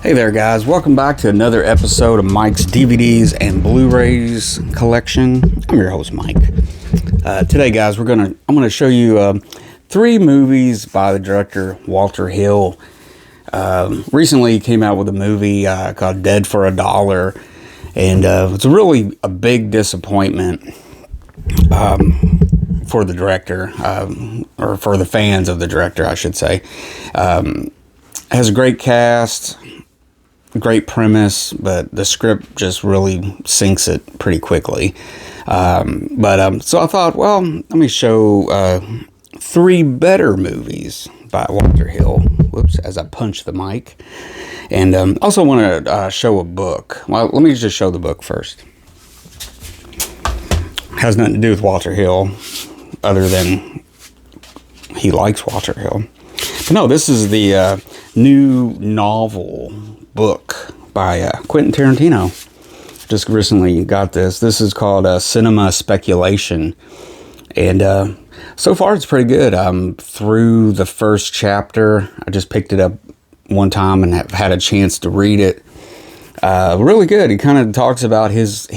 Hey there guys, welcome back to another episode of Mike's DVDs and Blu-rays collection. I'm your host Mike. Today guys, I'm gonna show you 3 movies by the director Walter Hill. Recently he came out with a movie called Dead for $1, and it's really a big disappointment for the director, or for the fans of the director I should say. Has a great cast, great premise, but the script just really sinks it pretty quickly. So I thought, well, let me show 3 better movies by Walter Hill. Whoops, as I punch the mic. And also want to show a book. Well, let me just show the book first. Has nothing to do with Walter Hill, other than he likes Walter Hill. But no, this is the new novel book by Quentin Tarantino. Just recently got this. This is called Cinema Speculation, and so far it's pretty good. I'm through the first chapter. I just picked it up one time and have had a chance to read it. Really good. He kind of talks about his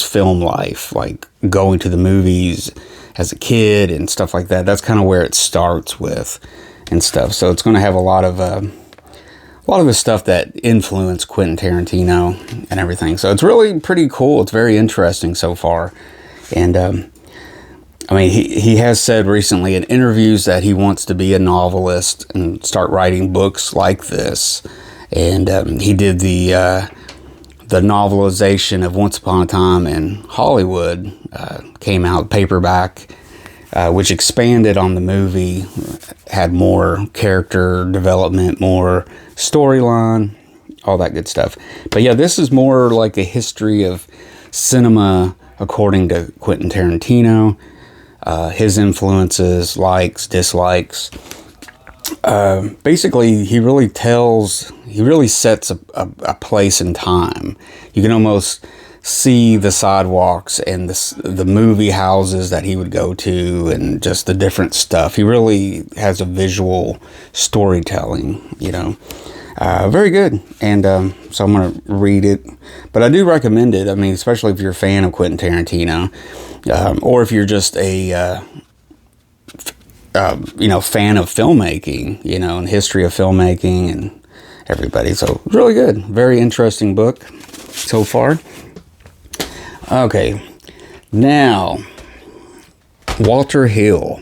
film life, like going to the movies as a kid and stuff like that. That's kind of where it starts with and stuff. So it's going to have a lot of the stuff that influenced Quentin Tarantino and everything. So it's really pretty cool. It's very interesting so far. And I mean, he has said recently in interviews that he wants to be a novelist and start writing books like this. And he did the novelization of Once Upon a Time in Hollywood, came out paperback, which expanded on the movie, had more character development, more storyline, all that good stuff. But yeah, this is more like a history of cinema according to Quentin Tarantino, his influences, likes, dislikes. Basically, he really sets a place in time. You can almost see the sidewalks and the movie houses that he would go to and just the different stuff. He really has a visual storytelling, you know. Very good. And so I'm going to read it. But I do recommend it. I mean, especially if you're a fan of Quentin Tarantino, or if you're just a fan of filmmaking, and history of filmmaking and everybody. So really good. Very interesting book so far. Okay, now, Walter Hill.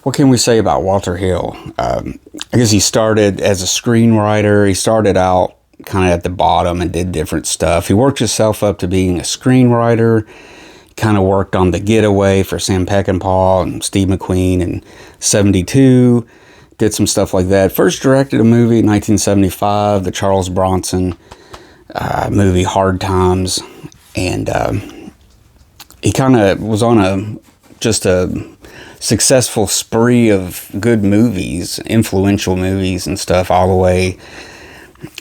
What can we say about Walter Hill? I guess he started as a screenwriter. He started out kind of at the bottom and did different stuff. He worked himself up to being a screenwriter. Kind of worked on The Getaway for Sam Peckinpah and Steve McQueen in '72. Did some stuff like that. First directed a movie in 1975, the Charles Bronson movie Hard Times. And he kind of was on a successful spree of good movies, influential movies and stuff, all the way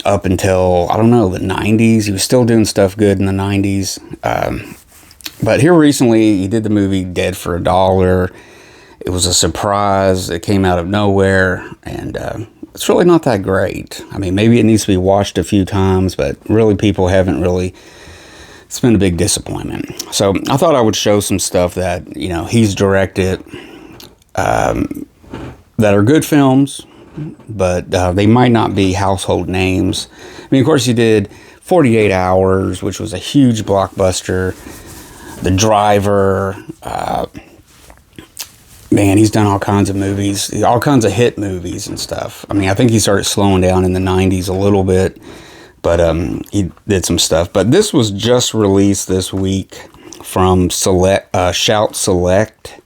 up until, I don't know, the 90s. He was still doing stuff good in the 90s. But here recently, he did the movie Dead for $1. It was a surprise. It came out of nowhere, and it's really not that great. I mean, maybe it needs to be watched a few times, but really people haven't really. It's been a big disappointment. So I thought I would show some stuff that, he's directed that are good films, but they might not be household names. I mean, of course, he did 48 Hours, which was a huge blockbuster. The Driver, man, he's done all kinds of movies, all kinds of hit movies and stuff. I mean, I think he started slowing down in the 90s a little bit, but he did some stuff. But this was just released this week from Shout Select.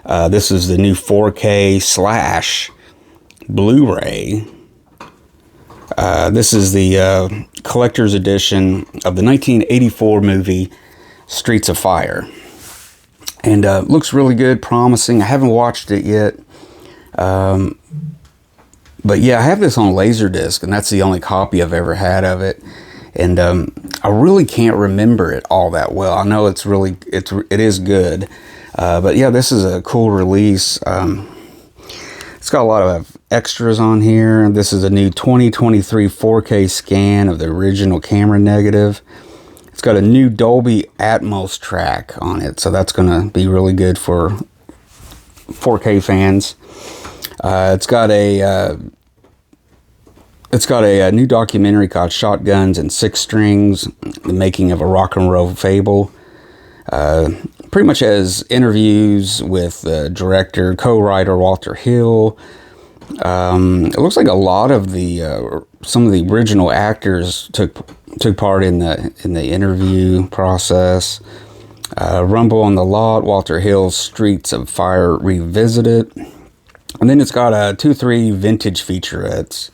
This is the new 4K / Blu-ray. This is the collector's edition of the 1984 movie Streets of Fire, and looks really good, promising. I haven't watched it yet, but yeah, I have this on Laserdisc, and that's the only copy I've ever had of it, and I really can't remember it all that well. I know it is good, but yeah, this is a cool release. It's got a lot of extras on here. This is a new 2023 4K scan of the original camera negative. It's got a new Dolby Atmos track on it, so that's going to be really good for 4K fans. It's got a new documentary called Shotguns and Six Strings, the making of a rock and roll fable. Pretty much has interviews with the director, co-writer Walter Hill. It looks like a lot of the some of the original actors took part in the interview process. Rumble on the Lot, Walter Hill's Streets of Fire Revisited. And then it's got 2-3 vintage featurettes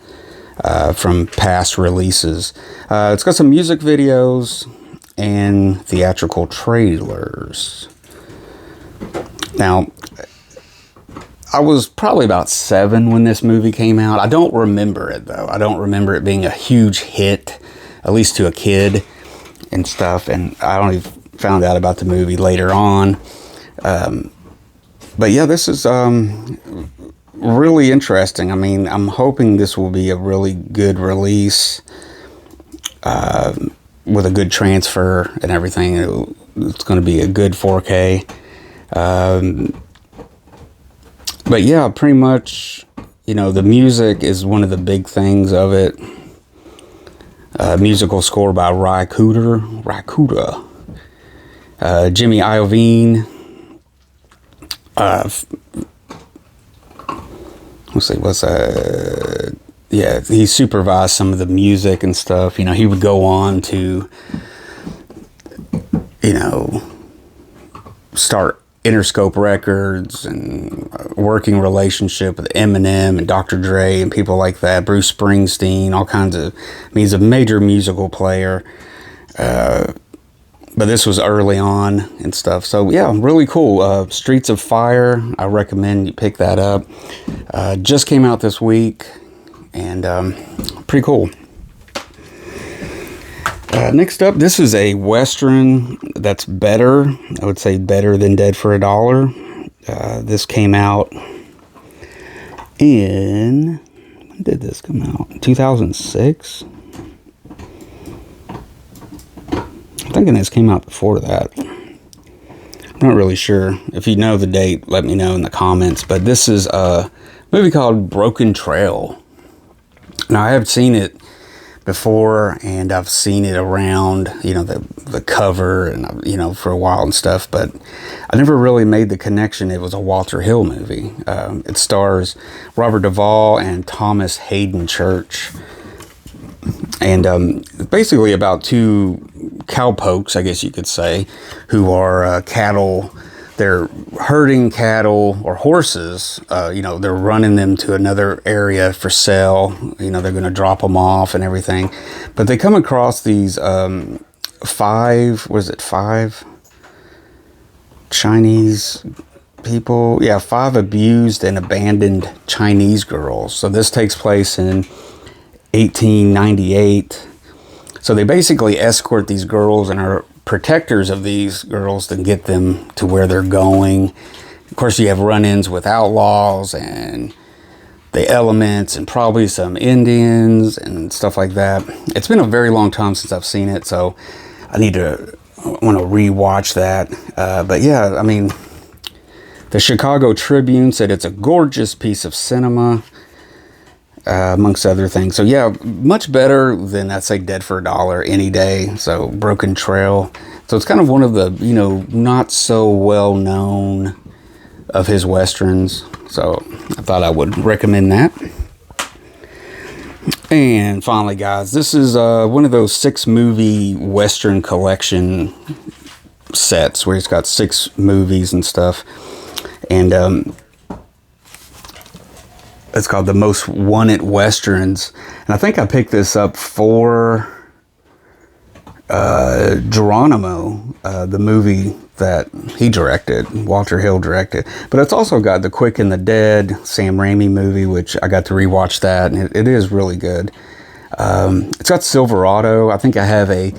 from past releases. It's got some music videos and theatrical trailers. Now, I was probably about 7 when this movie came out. I don't remember it, though. I don't remember it being a huge hit, at least to a kid and stuff. And I only found out about the movie later on. But yeah, this is really interesting. I mean, I'm hoping this will be a really good release with a good transfer and everything. It's going to be a good 4K. But yeah, pretty much, you know, the music is one of the big things of it. Musical score by Ry Cooder. Jimmy Iovine. Yeah, he supervised some of the music and stuff. You know, he would go on to, you know, start Interscope Records and working relationship with Eminem and Dr. Dre and people like that. Bruce Springsteen, all kinds of, I mean, he's a major musical player. But this was early on and stuff. So yeah, really cool. Streets of Fire, I recommend you pick that up. Just came out this week, and pretty cool. Next up, this is a Western that's better. I would say better than Dead for a Dollar. This came out in, when did this come out? 2006? I'm thinking this came out before that. I'm not really sure. If you know the date, let me know in the comments. But this is a movie called Broken Trail. Now, I have seen it before, and I've seen it around, you know, the cover, and, you know, for a while and stuff, but I never really made the connection it was a Walter Hill movie. It stars Robert Duvall and Thomas Hayden Church, and it's basically about 2 cowpokes, I guess you could say, who are cattle. They're herding cattle or horses. You know, they're running them to another area for sale. You know, they're going to drop them off and everything. But they come across these 5 Chinese people? Yeah, 5 abused and abandoned Chinese girls. So this takes place in 1898. So they basically escort these girls and are protectors of these girls to get them to where they're going. Of course, you have run-ins with outlaws and the elements and probably some Indians and stuff like that. It's been a very long time since I've seen it, so I want to rewatch that. But yeah, I mean, the Chicago Tribune said it's a gorgeous piece of cinema, amongst other things. So yeah, much better than, I'd say, Dead for a Dollar any day. So Broken Trail. So it's kind of one of the, you know, not so well known of his Westerns. So I thought I would recommend that. And finally, guys, this is one of those 6 movie Western collection sets where it's got 6 movies and stuff. And it's called The Most Wanted Westerns. And I think I picked this up for Geronimo, the movie that he directed, Walter Hill directed. But it's also got The Quick and the Dead, Sam Raimi movie, which I got to rewatch that, and it is really good. It's got Silverado. I think I have a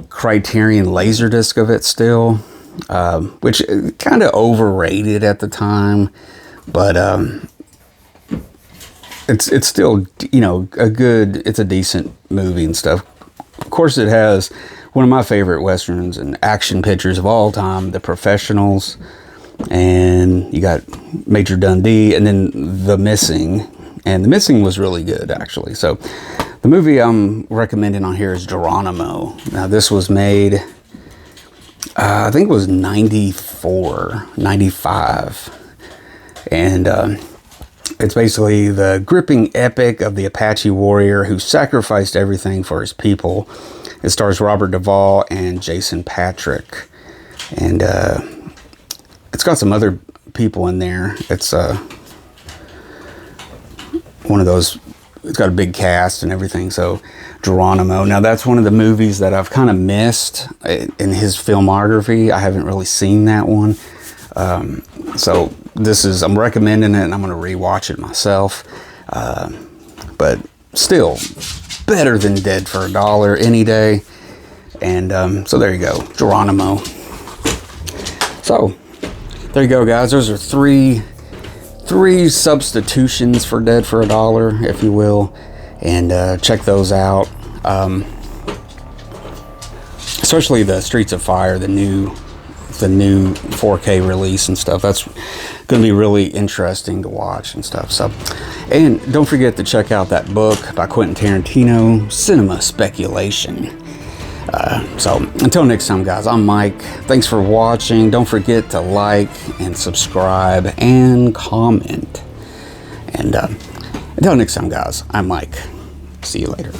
Criterion Laserdisc of it still, which kind of overrated at the time. But it's still, you know, it's a decent movie and stuff. Of course, it has one of my favorite westerns and action pictures of all time, The Professionals, and you got Major Dundee, and then The Missing. And The Missing was really good, actually. So the movie I'm recommending on here is Geronimo. Now, this was made, I think it was 94, 95. And it's basically the gripping epic of the Apache warrior who sacrificed everything for his people. It stars Robert Duvall and Jason Patrick. And it's got some other people in there. It's one of those, it's got a big cast and everything. So Geronimo. Now, that's one of the movies that I've kind of missed in his filmography. I haven't really seen that one. So I'm recommending it, and I'm going to rewatch it myself. But still, better than Dead for a Dollar any day. And so there you go, Geronimo. So there you go, guys. Those are three substitutions for Dead for a Dollar, if you will. And check those out. Especially the Streets of Fire, the new 4K release and stuff. That's going to be really interesting to watch and stuff. So, and don't forget to check out that book by Quentin Tarantino, Cinema Speculation. So until next time, guys, I'm Mike. Thanks for watching. Don't forget to like and subscribe and comment. And until next time, guys, I'm Mike. See you later.